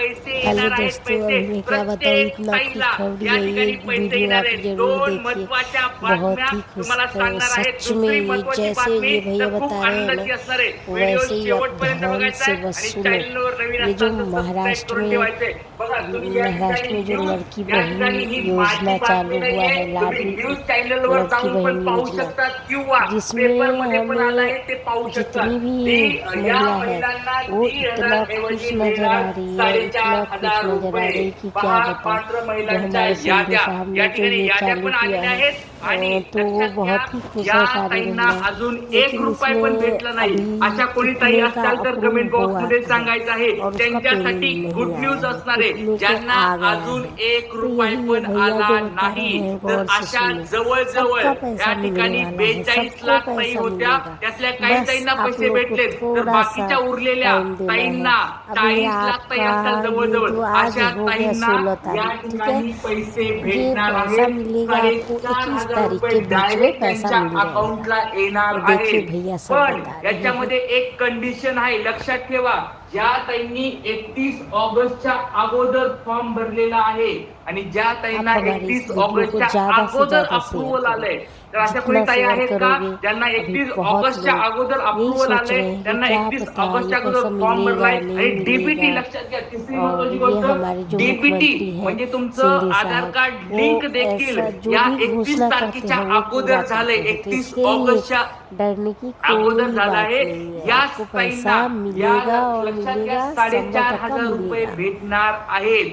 पैसे हेलो येणार आहेत, दोस्तों, पैसे अभी मैं क्या बताऊँ, प्रत्येक इतना ताईला खुशखबरी या है ये ठिकाणी पैसे वीडियो, येणार आप आहेत। जरूर दोन देखिए। महत्वाच्या बातम्या बहुत ही तुम्हाला खुशखबर सांगणार आहेत। सच में, दुसरी ये महत्वाची जैसे बातमी ये तर भैया खूप बता रहे हैं ना, आनंदाची असणार आहे। व्हिडिओ वैसे ही आप शेवटपर्यंत ध्यान बघायचा से आहे बस आणि सुनो। चॅनलवर नवीन ये जो असताल तर सबस्क्राईब महाराष्ट्र करून में ठेवायचे। बघा तुम्ही या ठिकाणी में जो न्यूज, लड़की या बहन ठिकाणी ही माझी योजना बातमी चालू हुआ नाहीये, है, तुम्ही लाडली न्यूज चॅनलवर लड़की जाऊन पण बहन पाहू योजना, शकतात किंवा पेपर जिसमें मध्ये पण आला आहे हमें ते पाहू शकतात। जितनी ती भी या महिला है महिलांना वो 3,000 इतना खुश ऐवजी नजर मिळणार आ रही है, इतना खुश 4,500 नजर आ रुपये। रही है कि क्या पहा बताऊं। पात्र जो महिलांच्या हमारे संजय याद्या साहब या ने जो ठिकाणी ये याद्या चालू पण किया आलेल्या है, आहेत आणि तो वो लक्षात घ्या बहुत ही खुश या है सारी ताईंना महिलाएं। अजून एक लेकिन रुपया पण इसमें भेटला नाही। अभी अशा कोणी ताई कितने का असताल तर अप्रूव कमेंट बॉक्स हुआ मध्ये है सांगायचं आहे। और उसका त्यांच्यासाठी पेमेंट गुड नहीं आया न्यूज है, असणार आहे, कितने के ज्यांना आ गया अजून है। एक तो रुपया यही ये पण भैया आला जो बता रहे नाही। हैं तर गौर से अशा सुनो, जवळजवळ सबका या पैसा मिलने ठिकाणी वाला है, 42 सबको लाख ताई पैसा होत्या, मिलेगा। त्यातल्या काही बस ताईंना आप पैसे लोग को भेटलेत, तर थोड़ा सा बाकीच्या उरलेल्या टाइम देना है। ताईंना अभी 40 लाख ताई आपका असतात ये जवळजवळ, जो आज अशा हो गया ताईंना 16 या तारीख, ठीक है, ठिकाणी पैसे ये भेटणार पैसा आहेत। मिलेगा आपको 21 4,500 तारीख रुपये के बीच में डायरेक्ट पैसा त्यांच्या मिल जाएगा। अकाउंटला येणार ये आहे। देखिए भैया सब पण बता रहे हैं। याच्यामध्ये एक कंडिशन आहे, लक्षात ठेवा। ज्या ताईंनी 31 ऑगस्टच्या अगोदर फॉर्म भरलेला आहे आणि ज्या ताईंना आप हमारी इस 31 वीडियो को ऑगस्टच्या ज़्यादा से अगोदर ज़्यादा अप्रूवल शेयर आलंय, करो। तर अशा कोणी जितना ताई शेयर आहेत का करोगे, ज्यांना अभी 31 बहुत ऑगस्टच्या लोग अगोदर यही अप्रूवल सोच आलंय, रहे हैं कि त्यांना क्या 31 पता ये ऑगस्टच्या अगोदर पैसा फॉर्म मिलेगा भरलाय नहीं आणि डीबीटी मिलेगा। लक्षात घ्या। तिसरी और महत्वाची ये गोष्ट, हमारे जो डीबीटी मुख्यमंत्री हैं म्हणजे तुमचं शिंदे आधार साहब, कार्ड वो लिंक देखील ऐसा जो या भी 31 घोषणा करते तारखेच्या हैं वो अगोदर पूरा झालंय। करते हैं। तो 31 इसके लिए ऑगस्टच्या डरने की अगोदर कोई झाला बात आहे। नहीं है। या आपको पैसा ताईंना मिलेगा या और लक्षात घ्या मिलेगा, 4,500 100% रुपये मिलेगा। भेटणार आहेत।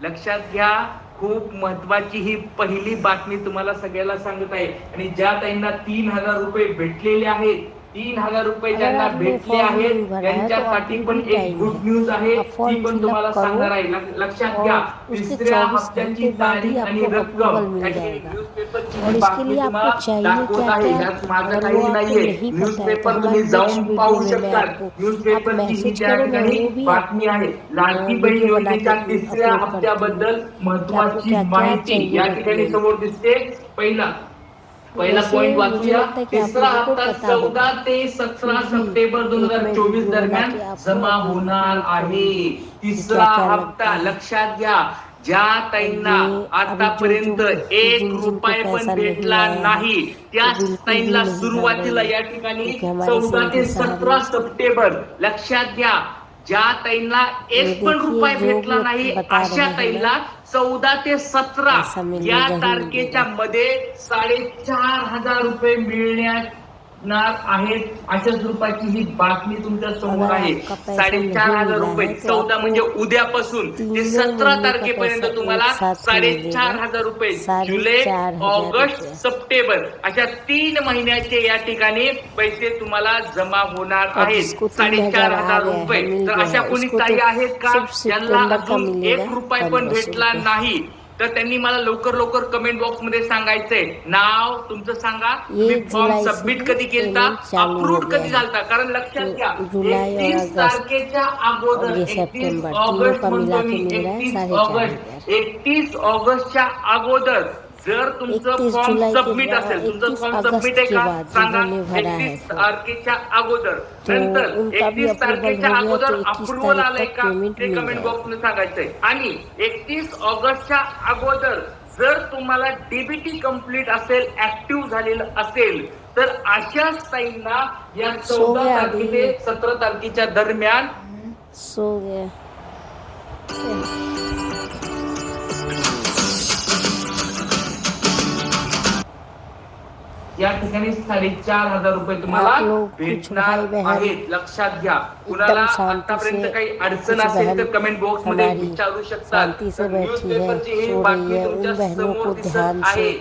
लक्षात घ्या, खूप महत्वाची ही पहिली बातमी तुम्हाला सगळ्याला सांगत आहे। आणि ज्या ताईंना 3,000 रुपये भेटलेले आहेत, 3,000 रुपये अगर ज्यांना आपने भेटले फॉर्म आहेत नहीं भरा है तो त्यांच्यासाठी अभी पण भी एक टाइम गुड है। न्यूज आहे, आप ती फॉर्म पण तुम्हाला फिलअप सांगणार करो आहे। लक्षात और घ्या, उसके तिसऱ्या 24 हप्त्याची घंटे बाद ही तारीख आणि आपको रक्कम अप्रूवल मिल या ठिकाणी जाएगा। न्यूजपेपरची और ही इसके बातमी लिए तुम्हाला आपको चाहिए दाखवत क्या आहे। क्या, यात माझं और काही वो आपको नाहीये, नहीं पता है तो न्यूजपेपर तुम्ही हमारी नेक्स्ट जाऊन वीडियो पाहू में मैं शकता। आपको, आप न्यूजपेपरची ही मैसेज त्या करो, मैं ठिकाणी वो भी बातमी आहे। लाडकी आपको बहीण वीडियो बना योजनेच्या के तिसऱ्या अपलोड करती हप्त्याबद्दल हूँ कि आपको महत्वाची क्या क्या माहिती चाहिए या ठिकाणी डॉक्यूमेंट। समोर दिसते। पहिला वैसे पॉइंट मुझे वाचूया। लगता है कि आप तिसरा लोगों को हप्ता पता 14 होगा, ते 17 फिर भी सप्टेंबर एक मैं 2024 वीडियो बना दरम्यान के आपको जमा अपलोड होणार आहे। करूंगी कि तिसरा क्या क्या हप्ता लगता है। लक्षात घ्या, ज्या ताईंना ये अभी आतापर्यंत जो 1 जिन जिनको रुपये पैसा पण नहीं भेटला आया है, नाही, त्या वो बिल्कुल भी ताईंना नहीं सुरुवातीला घबराइए, या ठिकाणी क्योंकि हमारे 14 ते संजय साहब 17 ने, सप्टेंबर लक्षात घ्या, ज्या ताईंना ये एक पण देखिए रुपया जो भेटला भी नाही बता अशा रहे हैं ताईला ना, 14 ते 17 पैसा मिलेगा या ही तारखेच्या मिलेगा। मध्ये 4,500 रुपये मिळणार आहेत। अशा स्वरूपाची ही बातमी तुमच्या समोर अगर आहे। आपका पैसा नहीं 4,500 मिला रुपये है तो 14 म्हणजे आपको उद्यापासून ते तीनों 17 महीने का तारखेपर्यंत पैसा तुम्हाला एक साथ ही मिलेगा, 4,500 रुपये, 4,500 जुलै, ऑगस्ट, रुपये। सप्टेंबर अशा 3 महिन्याचे या ठिकाणी पैसे तुम्हाला जमा होणार और आहेत। जिसको 3,000 आ 4,500 गया है, रुपये। मिल तर गया अशा है, कोणी उसको ताई तो आहेत का सिर्फ ज्यांना सितंबर का अजून मिलेगा 1 रुपया पण 1,500 भेटला रुपये। नाही? तर त्यांनी मला लवकर कमेंट बॉक्स मध्ये सांगायचंय, नाव तुमचं सांगा, तुम्ही फॉर्म जुलाई से सबमिट कधी केलता, पेमेंट चालू हो अप्रूव्ड गया कधी है। झालता। कारण लक्षात तो घ्या, जुलाई और 31 अगस्त तारखेच्या अगोदर, और ये 31 सितंबर, तीनों ऑगस्ट का मिला म्हणतो के मी, मिल रहा है 31 4,500। ऑगस्ट, 31 ऑगस्टच्या अगोदर जर तुमचं 31 फॉर्म जुलाई सबमिट के असेल, तुमचं 31 फॉर्म अगस्त सबमिट आहे के का बाद सांगा, जिन्होंने भरा है 31 फॉर्म, तारखेच्या अगोदर, तो नंतर उनका भी 31 अप्रूवल तारखेच्या हो गया अगोदर तो 21 अप्रूवल तारीख आलंय तक का पेमेंट ते मिल कमेंट जाएगा। बॉक्स मध्ये सांगायचंय। आणि 31 ऑगस्टच्या अगोदर जर तुम्हाला डीबीटी कंप्लीट असेल, ऍक्टिव्ह झालेलं असेल, तर अशाच ताईंना या 14 गया तारखे अभी। ते 17 तारखेच्या दरम्यान सो गया। या ठिकाणी 4,500 रुपये तुम्हाला आप लोग कुछ भेटणार भाई बहन आहेत। लक्षात घ्या, कुणाला शांति आतापर्यंत से, काही अडचण कुछ असेल बहन तर कमेंट बॉक्स मध्ये हमारी विचारू शकतात। शांति से तर बैठी है, न्यूजपेपरची ही सो रही बातमी है, तुमच्या उन बहनों समोर को दिसत ध्यान से आहे।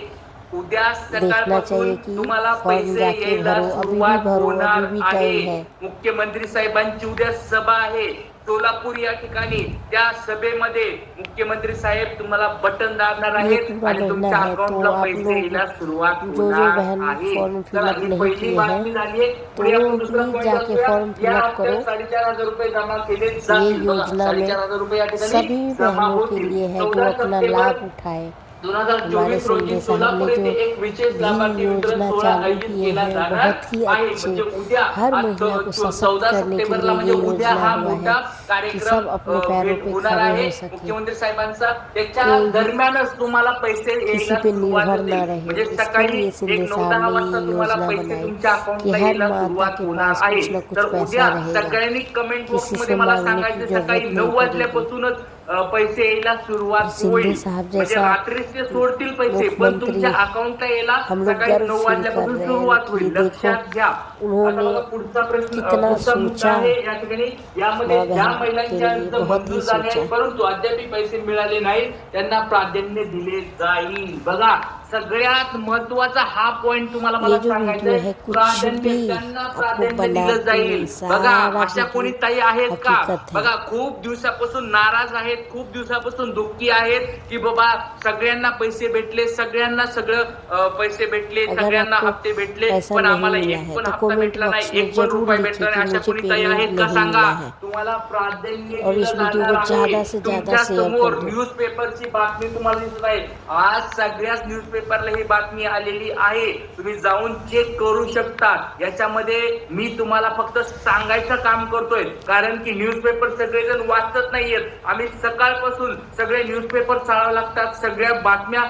उद्या देखना सकाळपासून चाहिए कि तुम्हाला फॉर्म पैसे जाके यायला भरो, अभी भी सुरुवात भरो, होणार अभी भी आहे। टाइम है। मुख्यमंत्री साहेबांची उद्या सभा आहे सोलापूर या ठिकाणी। त्या सभेमध्ये मुख्यमंत्री साहेब तुम्हाला बटन दाबणार ये आहेत पूरा आणि महीना तुमच्या है, तो अकाउंटला आप पैसे लोग यायला सुरुवात जो होणार बहन आहे। फॉर्म चला, फिलअप ही नहीं पहिली किए बातमी हैं झाली आहे। तो पुढे आपण दुसरा प्लीज पॉइंट जाके वाचूया। फॉर्म या फिलअप हप्त्यात करो। 4,500 रुपये जमा केले ये जातील। बघा, योजना में 4,500 रुपये या ठिकाणी सभी जमा बहनों के होतील। लिए है जो 14 अपना सप्टेंबर लाभ उठाए। 2024 रोजी शिंदे साहब सोलापूर ने येथे जो एक विशेष भी लाभार्थी वितरण योजना सोहळा चालू आयोजित किए केला हैं जाणार बहुत ही आहे. अच्छे, म्हणजे उद्या हर आज महिला को सशक्त 14 करने के सप्टेंबरला लिए म्हणजे ये उद्या योजना हा हुआ मोठा है कि कार्यक्रम सब अपने पैरों भेट पे होणार खड़े आहे हो सके, मुख्यमंत्री साहेबांचा. त्याच्या कोई भी दरम्यानच तुम्हाला पैसे किसी यायला पे सुरुवात निर्भर होते. ना रहे. म्हणजे इसके सकाळी लिए शिंदे एक साहब 9-10 ने वाजता ये तुम्हाला योजना पैसे बनाई तुमच्या कि अकाउंटला हर यायला माता सुरुवात के होणार पास आहे. कुछ न कुछ तर पैसा उद्या रहेगा, सगळ्यांनी कमेंट बॉक्स किसी मध्ये से मला मांगने की सांगायचे जरूरत सकाळी नहीं 9 पड़ेगी. वाजल्यापासूनच पैसे यायला सुरुवात शिंदे होईल. साहब म्हणजे जैसा रात्रीच ते सोडतील पैसे, पण मुख्यमंत्री तुमच्या अकाउंटला यायला हम लोग सकाळी गर्व 9 फील कर वाजल्यापासून रहे हैं सुरुवात कि होईल. देखो लक्षात घ्या. आता उन्होंने बघा पुढचा प्रश्न, कितना पुढचा मुद्दा सोचा, आहे या ठिकाणी. यामध्ये माँ ज्या बहन के महिलांच्या लिए अर्ज बहुत ही मंजूर झाले आहेत सोचा. परंतु अद्याप पैसे मिळाले नाही त्यांना प्राधान्य दिले जाईल. बघा सगळ्यात महत्वाचा हा पॉइंट तुम्हाला ये मला जो सांगायचा वीडियो आहे. है कुछ प्राधान्य भी त्यांना आपको प्राधान्य दिलं बनाते जाईल. नहीं, बघा सारा अशा कोणी वीडियो ताई आहेत का? हकीकत है. बघा खूप दिवसापासून नाराज आहेत, खूप दिवसापासून दुःखी आहेत की बाबा सगळ्यांना पैसे भेटले, सगळ्यांना सगळं पैसे भेटले, अगर सगळ्यांना आपको हप्ते भेटले, पैसा पण नहीं आम्हाला मिला एक है पण तो हप्ता कमेंट भेटला बॉक्स नाही, में एक पण जरूर रुपया लिखिए भेटला कि नाही. अशा मुझे कोणी ताई आहेत पेमेंट का? नहीं सांगा. मिला है. तुम्हाला प्राधान्य और दिलं इस वीडियो जाणार को आहे. ज्यादा से ज्यादा तुमच्या शेअर समोर कर दो. न्यूजपेपरची बातमी तुम्हाला दिसत आहे. आज सगळ्याच न्यूजपेपरला ही बातमी आलेली आहे. तुम्ही जाऊन चेक करू शकता. याच्यामध्ये मी तुम्हाला फक्त सांगायचं काम करतोय, कारण की न्यूजपेपर सगळेजण वाचत नाहीयेत. आम्ही सकाळपासून सगळे न्यूजपेपर चालवावे लागतात, सगळ्या बातम्या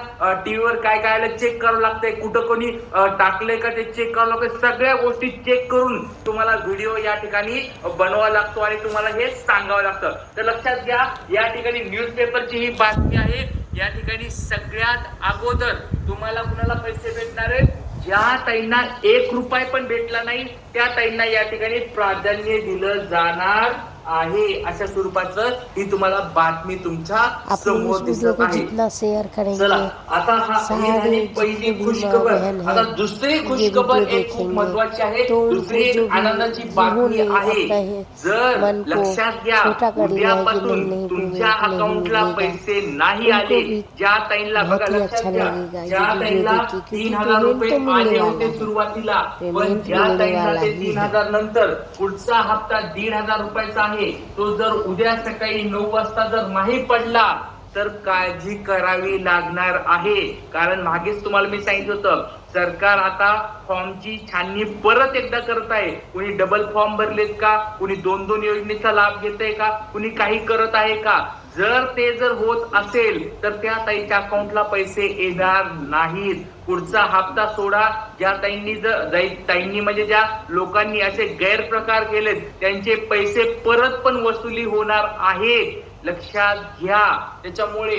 टीव्हीवर काय काय चेक करावं लागतंय, कुठं कोणी टाकलंय का ते चेक करावं लागतंय. सगळ्या गोष्टी चेक करून तुम्हाला व्हिडिओ या ठिकाणी बनवावा लागतो आणि तुम्हाला हे सांगावं लागतं. तर लक्षात घ्या, या ठिकाणी न्यूजपेपरची ही बातमी आहे. या ठिकाणी सगळ्यात अगोदर तुम्हाला कुणाला पैसे भेटणार आहेत? ज्या ताईंना 1 रुपया पण भेटला नाही त्या ताईंना या ठिकाणी प्राधान्य दिलं जाणार आहे. अशा स्वरूपाचं ही तुम्हाला बातमी तुमच्या आप लोग समोर इस वीडियो दिसत को आहे. जितना शेयर करेंगे चला आता ही सारे झाली पहिली जितने भी खुश माँ खबर. बहन आता है दुसरी ये खुश वीडियो खबर एक खूप देखेंगे महत्वाची आहे. तो दुसरी उनको जो एक भी आनंदाची बातमी जिन्होंने आहे. अपना हे जर मन को लक्षात घ्या छोटा कर लिया है कि उद्यापासून नहीं तुमच्या पेमेंट नहीं अकाउंटला मिलेगा, पैसे नाही उनको आले, भी ज्या ताईंना बघा बहुत ही लक्षात अच्छा घ्या, लगेगा ये ज्या वीडियो ताईंना देख के, क्योंकि 3,000 पेमेंट रुपये तो मिलने आले वाला होते है. सुरुवातीला, पण पेमेंट ज्या मिलने ताईंना वाला ते ही है. 3,000 नंतर पुढचा हप्ता 1,500 रुपयाचा आहे, तो जर उद्या सकाळी 9 वाजता जर नाही पडला तर काळजी करावी लागणार आहे. कारण मागेच तुम्हाला मी सांगितलं होतं, सरकार आता फॉर्मची छाननी परत एकदा करत आहे. कुणी डबल फॉर्म भरलेत का, कुणी 2-2 योजनेचा लाभ घेत आहे का, कुणी काही करत आहे का? जर ते जर होत असेल तर त्या ताईच्या अकाउंटला पैसे येणार नाहीत. पुढचा हप्ता सोडा. ज्या ताईंनी म्हणजे ज्या लोकांनी असे गैरप्रकार केलेत त्यांचे पैसे परत पण वसुली होणार आहेत. लक्षात घ्या. त्याच्यामुळे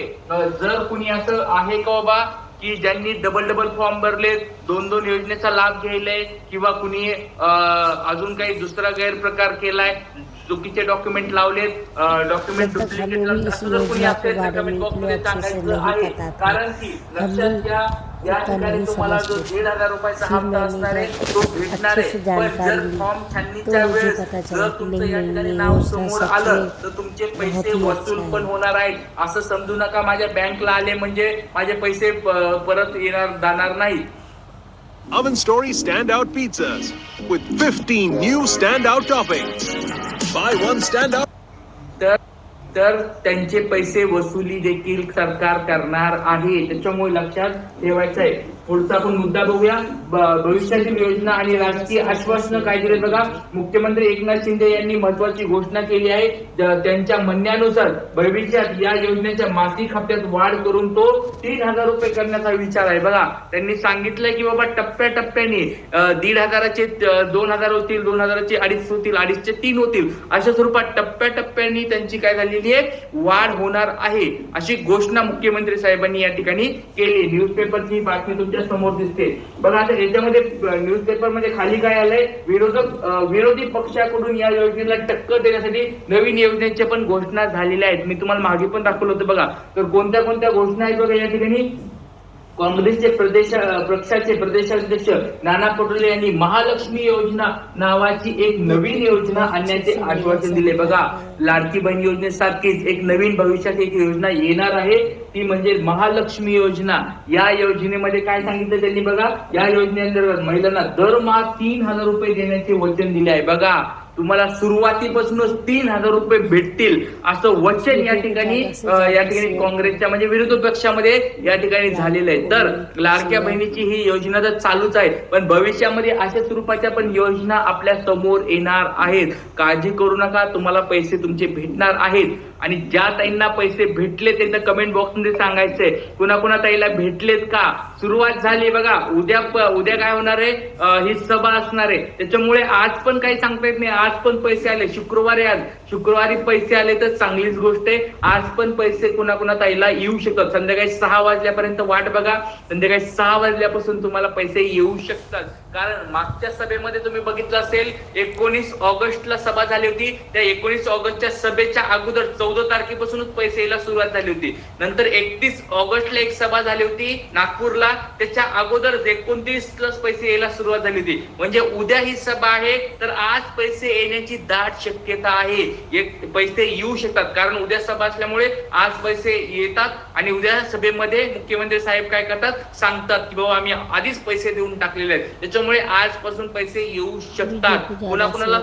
जर कुणी असं आहे का बाबा की ज्यांनी डबल फॉर्म भरलेत, 2-2 योजनेचा लाभ घ्यायलाय, किंवा कुणी अजून काही दुसरा गैरप्रकार केलाय, चुकीचे डॉक्युमेंट लावलेत, डॉक्युमेंट डुप्लिकेट, असं जर कुणी असेल तर कमेंट बॉक्स मध्ये सांगायचं आहे. कारण की लक्षात घ्या, या ठिकाणी तुम्हाला जो 1,500 रुपयाचा हप्ता असणार आहे तो भेटणार आहे. पण जर फॉर्म छाननीच्या वेळेस जर तुमचं या ठिकाणी नाव समोर आलं तर तुमचे पैसे वसूल पण होणार आहेत. असं समजू नका माझ्या बँकला आले म्हणजे माझे पैसे परत जाणार नाही. Oven Story Standout Pizzas with 15 new standout toppings. Buy one standout. तर त्यांचे पैसे वसुली देखील सरकार करणार आहे. त्याच्यामुळे लक्षात ठेवायचं आहे. पुढचा आपण मुद्दा बघूया. भविष्यातील योजना आणि राजकीय आश्वासनं काय दिले बघा. मुख्यमंत्री एकनाथ शिंदे यांनी महत्वाची घोषणा केली आहे. त्यांच्या म्हणण्यानुसार भविष्यात या योजनेच्या मासिक हप्त्यात वाढ करून तो 3,000 रुपये करण्याचा विचार आहे. बघा त्यांनी सांगितलंय की बाबा टप्प्याटप्प्याने 1,500चे 2,000 होतील, 2,000चे 2.5 होतील, 2.5चे 3 होतील, अशा स्वरूपात टप्प्याटप्प्याने त्यांची काय झालेली आहे, वाढ होणार आहे, अशी घोषणा मुख्यमंत्री साहेबांनी या ठिकाणी केली. न्यूजपेपरची बातमी तुमच्या समोर दिसते बघा. आता याच्यामध्ये न्यूजपेपर मध्ये खाली काय आलंय, विरोधी पक्षाकडून या योजनेला टक्कर देण्यासाठी नवीन योजनेच्या पण घोषणा झालेल्या आहेत. मी तुम्हाला मागे पण दाखवलं होतं बघा. तर कोणत्या कोणत्या घोषणा आहेत बघा. या ठिकाणी काँग्रेसचे पक्षाचे प्रदेशाध्यक्ष नाना पटोले यांनी महालक्ष्मी योजना नावाची एक नवीन योजना आणण्याचे आश्वासन दिले. बघा लाडकी बहीण योजनेसारखीच एक नवीन भविष्यात एक योजना येणार आहे, ती म्हणजे महालक्ष्मी योजना. या योजनेमध्ये काय सांगितलं त्यांनी बघा, या योजनेअंतर्गत महिलांना दरमहा 3,000 रुपये देण्याचे वचन दिले आहे. बघा तुम्हाला सुरुवातीपासूनच 3,000 रुपये भेटतील असं वचन या ठिकाणी काँग्रेसच्या म्हणजे विरोधी पक्षामध्ये या ठिकाणी झालेलं आहे. तर लाडक्या बहिणीची ही योजना तर चालूच आहे, पण भविष्यामध्ये अशा स्वरूपाच्या पण योजना आपल्या समोर येणार आहेत. काळजी करू नका, तुम्हाला पैसे तुमचे भेटणार आहेत. आणि ज्या ताईंना पैसे भेटले त्यांना कमेंट बॉक्स मध्ये सांगायचंय कुणा ताईला भेटलेत का. सुरुवात झाली बघा, उद्या काय होणार आहे, ही सभा असणार आहे. त्याच्यामुळे आज पण काही सांगता येत नाही. आज पण पैसे आले, शुक्रवारी पैसे आले तर चांगलीच गोष्ट आहे. आज पण पैसे कुणा ताईला येऊ शकतात. संध्याकाळी 6 वाजल्यापर्यंत वाट बघा, संध्याकाळी 6 वाजल्यापासून तुम्हाला पैसे येऊ शकतात. कारण मागच्या सभेमध्ये तुम्ही बघितलं असेल 19 ऑगस्टला सभा झाली होती. त्या 19 ऑगस्टच्या सभेच्या अगोदर 14 तारखेपासूनच पैसे यायला सुरुवात झाली होती. नंतर 31 ऑगस्टला एक सभा झाली होती नागपूरला, त्याच्या अगोदर 29लाच पैसे यायला सुरुवात झाली होती. म्हणजे उद्या ही सभा आहे तर आज पैसे येण्याची दाट शक्यता आहे. पैसे येऊ शकतात कारण उद्या सभा असल्यामुळे आज पैसे येतात. आणि उद्या सभेमध्ये मुख्यमंत्री साहेब काय करतात, सांगतात की बाबा आम्ही आधीच पैसे देऊन टाकलेले आहेत. त्याच्यामुळे आजपासून पैसे येऊ शकतात. कुणाला